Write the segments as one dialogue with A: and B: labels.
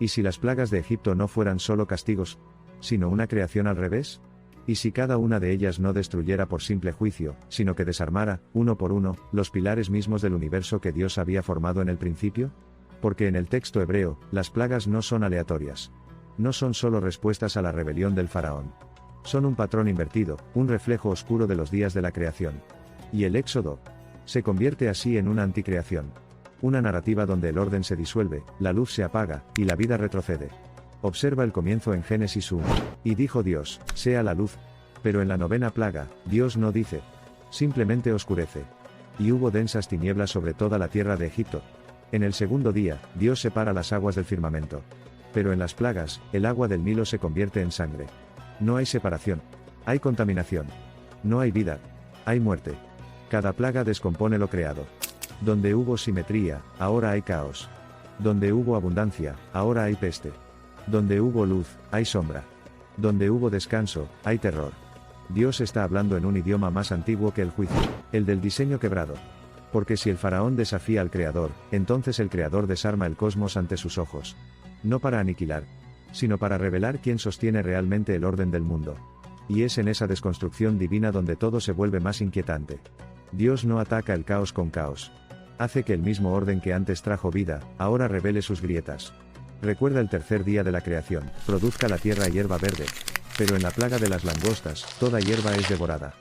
A: ¿Y si las plagas de Egipto no fueran solo castigos, sino una creación al revés? ¿Y si cada una de ellas no destruyera por simple juicio, sino que desarmara, uno por uno, los pilares mismos del universo que Dios había formado en el principio? Porque en el texto hebreo, las plagas no son aleatorias. No son solo respuestas a la rebelión del faraón. Son un patrón invertido, un reflejo oscuro de los días de la creación. Y el Éxodo se convierte así en una anticreación. Una narrativa donde el orden se disuelve, la luz se apaga, y la vida retrocede. Observa el comienzo en Génesis 1. Y dijo Dios, sea la luz. Pero en la novena plaga, Dios no dice. Simplemente oscurece. Y hubo densas tinieblas sobre toda la tierra de Egipto. En el segundo día, Dios separa las aguas del firmamento. Pero en las plagas, el agua del Nilo se convierte en sangre. No hay separación. Hay contaminación. No hay vida. Hay muerte. Cada plaga descompone lo creado. Donde hubo simetría, ahora hay caos. Donde hubo abundancia, ahora hay peste. Donde hubo luz, hay sombra. Donde hubo descanso, hay terror. Dios está hablando en un idioma más antiguo que el juicio, el del diseño quebrado. Porque si el faraón desafía al Creador, entonces el Creador desarma el cosmos ante sus ojos. No para aniquilar, sino para revelar quién sostiene realmente el orden del mundo. Y es en esa desconstrucción divina donde todo se vuelve más inquietante. Dios no ataca el caos con caos. Hace que el mismo orden que antes trajo vida, ahora revele sus grietas. Recuerda el tercer día de la creación, produzca la tierra hierba verde. Pero en la plaga de las langostas, toda hierba es devorada.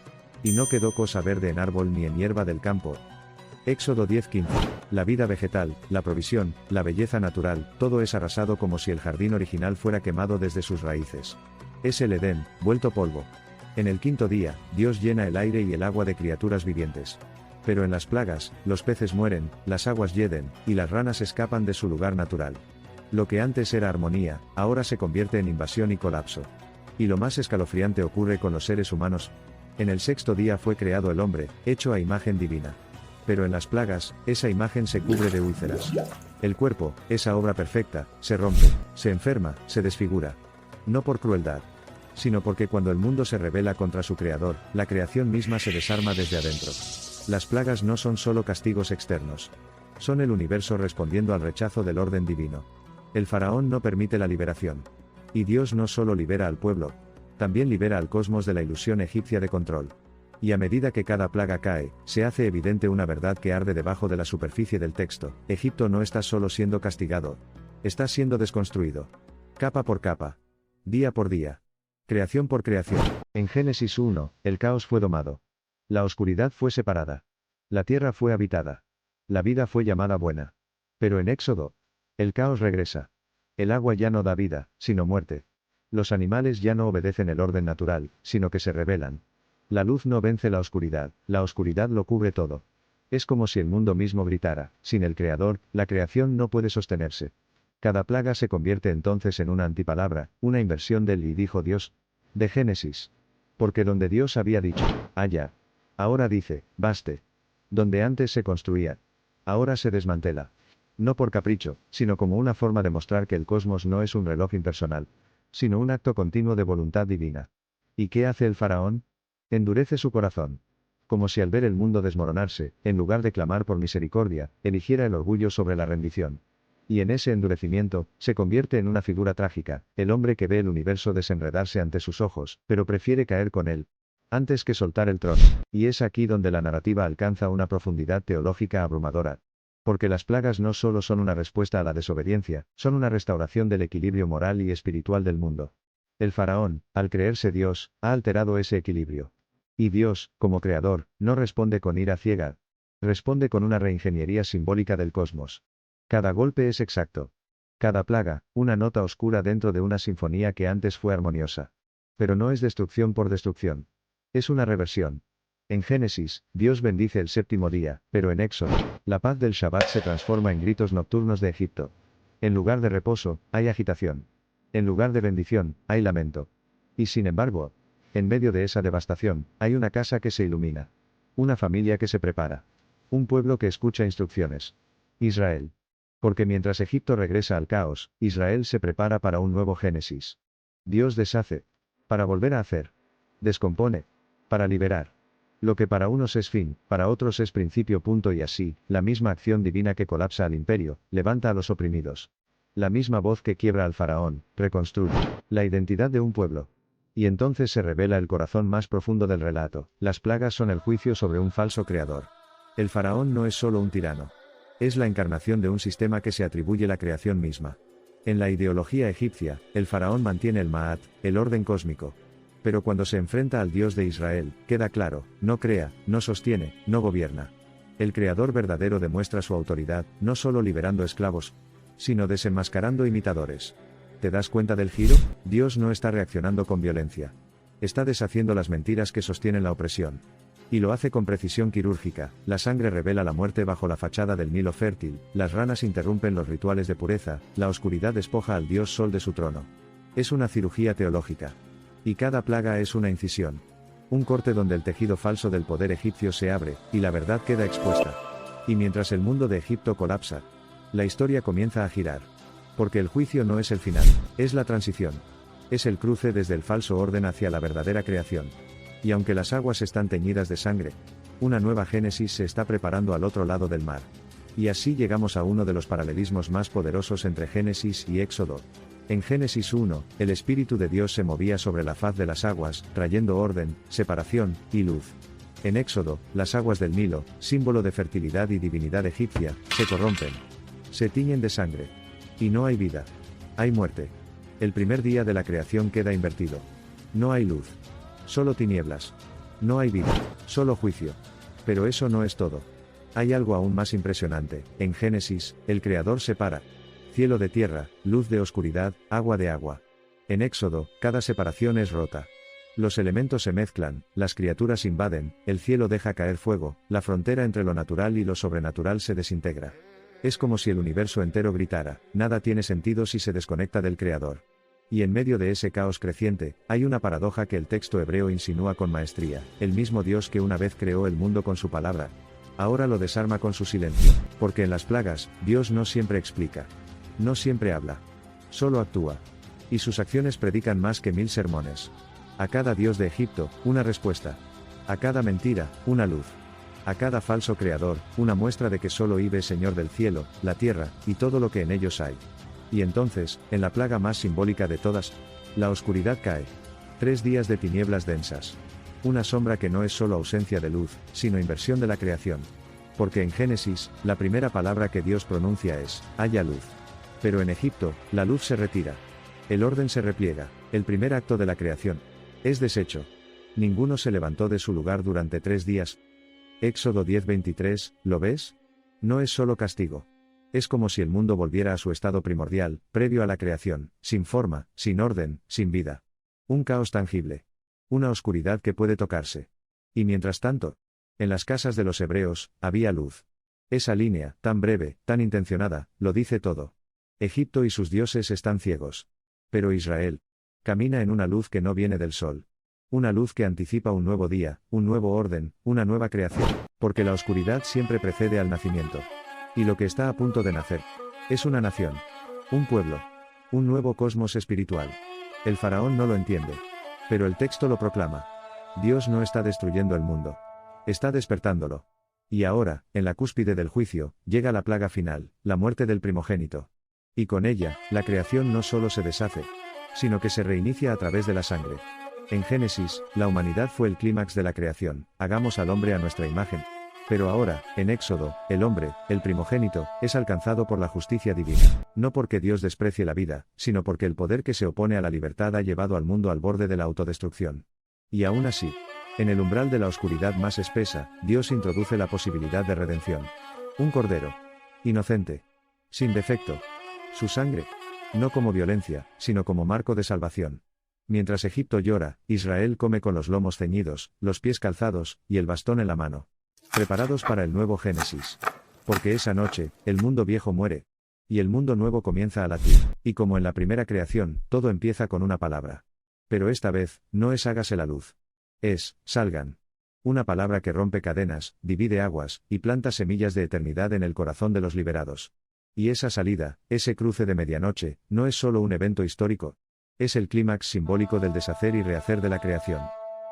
A: Y no quedó cosa verde en árbol ni en hierba del campo. Éxodo 10:15. La vida vegetal, la provisión, la belleza natural, todo es arrasado como si el jardín original fuera quemado desde sus raíces. Es el Edén, vuelto polvo. En el quinto día, Dios llena el aire y el agua de criaturas vivientes. Pero en las plagas, los peces mueren, las aguas hieden, y las ranas escapan de su lugar natural. Lo que antes era armonía, ahora se convierte en invasión y colapso. Y lo más escalofriante ocurre con los seres humanos. En el sexto día fue creado el hombre, hecho a imagen divina. Pero en las plagas, esa imagen se cubre de úlceras. El cuerpo, esa obra perfecta, se rompe, se enferma, se desfigura. No por crueldad, sino porque cuando el mundo se rebela contra su creador, la creación misma se desarma desde adentro. Las plagas no son solo castigos externos. Son el universo respondiendo al rechazo del orden divino. El faraón no permite la liberación. Y Dios no solo libera al pueblo, también libera al cosmos de la ilusión egipcia de control. Y a medida que cada plaga cae, se hace evidente una verdad que arde debajo de la superficie del texto: Egipto no está solo siendo castigado, está siendo desconstruido. Capa por capa. Día por día. Creación por creación. En Génesis 1, el caos fue domado. La oscuridad fue separada. La tierra fue habitada. La vida fue llamada buena. Pero en Éxodo, el caos regresa. El agua ya no da vida, sino muerte. Los animales ya no obedecen el orden natural, sino que se rebelan. La luz no vence la oscuridad lo cubre todo. Es como si el mundo mismo gritara: sin el Creador, la creación no puede sostenerse. Cada plaga se convierte entonces en una antipalabra, una inversión del "y dijo Dios" de Génesis. Porque donde Dios había dicho, haya, ahora dice, baste. Donde antes se construía, ahora se desmantela. No por capricho, sino como una forma de mostrar que el cosmos no es un reloj impersonal, sino un acto continuo de voluntad divina. ¿Y qué hace el faraón? Endurece su corazón. Como si al ver el mundo desmoronarse, en lugar de clamar por misericordia, eligiera el orgullo sobre la rendición. Y en ese endurecimiento, se convierte en una figura trágica, el hombre que ve el universo desenredarse ante sus ojos, pero prefiere caer con él, antes que soltar el trono. Y es aquí donde la narrativa alcanza una profundidad teológica abrumadora. Porque las plagas no solo son una respuesta a la desobediencia, son una restauración del equilibrio moral y espiritual del mundo. El faraón, al creerse Dios, ha alterado ese equilibrio. Y Dios, como creador, no responde con ira ciega. Responde con una reingeniería simbólica del cosmos. Cada golpe es exacto. Cada plaga, una nota oscura dentro de una sinfonía que antes fue armoniosa. Pero no es destrucción por destrucción. Es una reversión. En Génesis, Dios bendice el séptimo día, pero en Éxodo, la paz del Shabbat se transforma en gritos nocturnos de Egipto. En lugar de reposo, hay agitación. En lugar de bendición, hay lamento. Y sin embargo, en medio de esa devastación, hay una casa que se ilumina. Una familia que se prepara. Un pueblo que escucha instrucciones. Israel. Porque mientras Egipto regresa al caos, Israel se prepara para un nuevo Génesis. Dios deshace, para volver a hacer. Descompone, para liberar. Lo que para unos es fin, para otros es principio. Y así, la misma acción divina que colapsa al imperio, levanta a los oprimidos. La misma voz que quiebra al faraón, reconstruye la identidad de un pueblo. Y entonces se revela el corazón más profundo del relato. Las plagas son el juicio sobre un falso creador. El faraón no es solo un tirano. Es la encarnación de un sistema que se atribuye la creación misma. En la ideología egipcia, el faraón mantiene el Ma'at, el orden cósmico. Pero cuando se enfrenta al Dios de Israel, queda claro, no crea, no sostiene, no gobierna. El creador verdadero demuestra su autoridad, no solo liberando esclavos, sino desenmascarando imitadores. ¿Te das cuenta del giro? Dios no está reaccionando con violencia. Está deshaciendo las mentiras que sostienen la opresión. Y lo hace con precisión quirúrgica. La sangre revela la muerte bajo la fachada del Nilo fértil, las ranas interrumpen los rituales de pureza, la oscuridad despoja al dios Sol de su trono. Es una cirugía teológica. Y cada plaga es una incisión. Un corte donde el tejido falso del poder egipcio se abre, y la verdad queda expuesta. Y mientras el mundo de Egipto colapsa, la historia comienza a girar. Porque el juicio no es el final, es la transición. Es el cruce desde el falso orden hacia la verdadera creación. Y aunque las aguas están teñidas de sangre, una nueva Génesis se está preparando al otro lado del mar. Y así llegamos a uno de los paralelismos más poderosos entre Génesis y Éxodo. En Génesis 1, el Espíritu de Dios se movía sobre la faz de las aguas, trayendo orden, separación, y luz. En Éxodo, las aguas del Nilo, símbolo de fertilidad y divinidad egipcia, se corrompen. Se tiñen de sangre. Y no hay vida. Hay muerte. El primer día de la creación queda invertido. No hay luz. Solo tinieblas. No hay vida. Solo juicio. Pero eso no es todo. Hay algo aún más impresionante. En Génesis, el Creador separa cielo de tierra, luz de oscuridad, agua de agua. En Éxodo, cada separación es rota. Los elementos se mezclan, las criaturas invaden, el cielo deja caer fuego, la frontera entre lo natural y lo sobrenatural se desintegra. Es como si el universo entero gritara, nada tiene sentido si se desconecta del Creador. Y en medio de ese caos creciente, hay una paradoja que el texto hebreo insinúa con maestría. El mismo Dios que una vez creó el mundo con su palabra, ahora lo desarma con su silencio. Porque en las plagas, Dios no siempre explica. No siempre habla. Solo actúa. Y sus acciones predican más que 1000 sermones. A cada dios de Egipto, una respuesta. A cada mentira, una luz. A cada falso creador, una muestra de que solo Ibe es Señor del cielo, la tierra, y todo lo que en ellos hay. Y entonces, en la plaga más simbólica de todas, la oscuridad cae. 3 días de tinieblas densas. Una sombra que no es solo ausencia de luz, sino inversión de la creación. Porque en Génesis, la primera palabra que Dios pronuncia es, haya luz. Pero en Egipto, la luz se retira. El orden se repliega, el primer acto de la creación. Es deshecho. Ninguno se levantó de su lugar durante 3 días. Éxodo 10:23, ¿lo ves? No es solo castigo. Es como si el mundo volviera a su estado primordial, previo a la creación, sin forma, sin orden, sin vida. Un caos tangible. Una oscuridad que puede tocarse. Y mientras tanto, en las casas de los hebreos, había luz. Esa línea, tan breve, tan intencionada, lo dice todo. Egipto y sus dioses están ciegos. Pero Israel camina en una luz que no viene del sol. Una luz que anticipa un nuevo día, un nuevo orden, una nueva creación, porque la oscuridad siempre precede al nacimiento. Y lo que está a punto de nacer es una nación, un pueblo, un nuevo cosmos espiritual. El faraón no lo entiende, pero el texto lo proclama. Dios no está destruyendo el mundo, está despertándolo. Y ahora, en la cúspide del juicio, llega la plaga final, la muerte del primogénito. Y con ella, la creación no solo se deshace, sino que se reinicia a través de la sangre. En Génesis, la humanidad fue el clímax de la creación, hagamos al hombre a nuestra imagen. Pero ahora, en Éxodo, el hombre, el primogénito, es alcanzado por la justicia divina. No porque Dios desprecie la vida, sino porque el poder que se opone a la libertad ha llevado al mundo al borde de la autodestrucción. Y aún así, en el umbral de la oscuridad más espesa, Dios introduce la posibilidad de redención. Un cordero. Inocente. Sin defecto. Su sangre. No como violencia, sino como marco de salvación. Mientras Egipto llora, Israel come con los lomos ceñidos, los pies calzados, y el bastón en la mano. Preparados para el nuevo Génesis. Porque esa noche, el mundo viejo muere. Y el mundo nuevo comienza a latir. Y como en la primera creación, todo empieza con una palabra. Pero esta vez, no es hágase la luz. Es, salgan. Una palabra que rompe cadenas, divide aguas, y planta semillas de eternidad en el corazón de los liberados. Y esa salida, ese cruce de medianoche, no es solo un evento histórico. Es el clímax simbólico del deshacer y rehacer de la creación.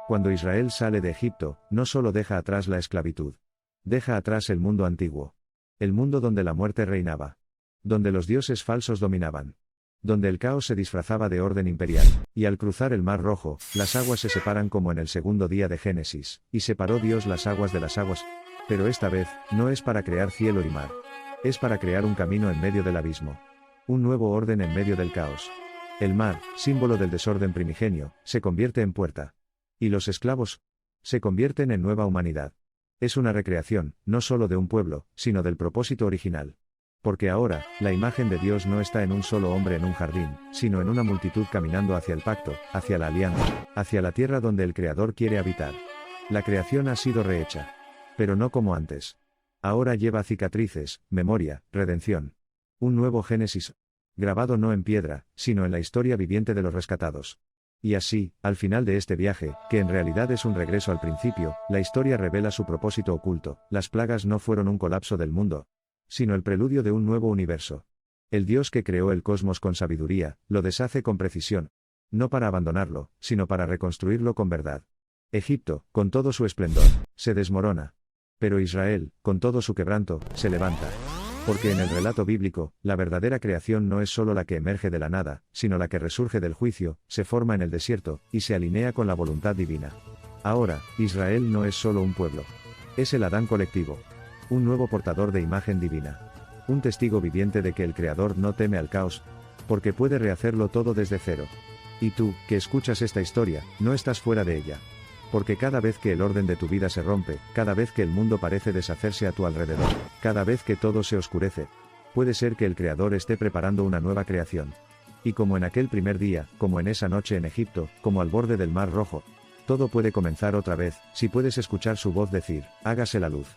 A: Cuando Israel sale de Egipto, no solo deja atrás la esclavitud. Deja atrás el mundo antiguo. El mundo donde la muerte reinaba. donde los dioses falsos dominaban, donde el caos se disfrazaba de orden imperial, y al cruzar el Mar Rojo, las aguas se separan como en el segundo día de Génesis, y separó Dios las aguas de las aguas. Pero esta vez, no es para crear cielo y mar. Es para crear un camino en medio del abismo. Un nuevo orden en medio del caos. El mar, símbolo del desorden primigenio, se convierte en puerta. Y los esclavos se convierten en nueva humanidad. Es una recreación, no solo de un pueblo, sino del propósito original. Porque ahora, la imagen de Dios no está en un solo hombre en un jardín, sino en una multitud caminando hacia el pacto, hacia la alianza, hacia la tierra donde el Creador quiere habitar. La creación ha sido rehecha. Pero no como antes. Ahora lleva cicatrices, memoria, redención. Un nuevo Génesis. Grabado no en piedra, sino en la historia viviente de los rescatados. Y así, al final de este viaje, que en realidad es un regreso al principio, la historia revela su propósito oculto. Las plagas no fueron un colapso del mundo, sino el preludio de un nuevo universo. El Dios que creó el cosmos con sabiduría, lo deshace con precisión. No para abandonarlo, sino para reconstruirlo con verdad. Egipto, con todo su esplendor, se desmorona. Pero Israel, con todo su quebranto, se levanta. Porque en el relato bíblico, la verdadera creación no es solo la que emerge de la nada, sino la que resurge del juicio, se forma en el desierto, y se alinea con la voluntad divina. Ahora, Israel no es solo un pueblo. Es el Adán colectivo. Un nuevo portador de imagen divina. Un testigo viviente de que el Creador no teme al caos, porque puede rehacerlo todo desde cero. Y tú, que escuchas esta historia, no estás fuera de ella. Porque cada vez que el orden de tu vida se rompe, cada vez que el mundo parece deshacerse a tu alrededor, cada vez que todo se oscurece, puede ser que el Creador esté preparando una nueva creación. Y como en aquel primer día, como en esa noche en Egipto, como al borde del Mar Rojo, todo puede comenzar otra vez, si puedes escuchar su voz decir, hágase la luz.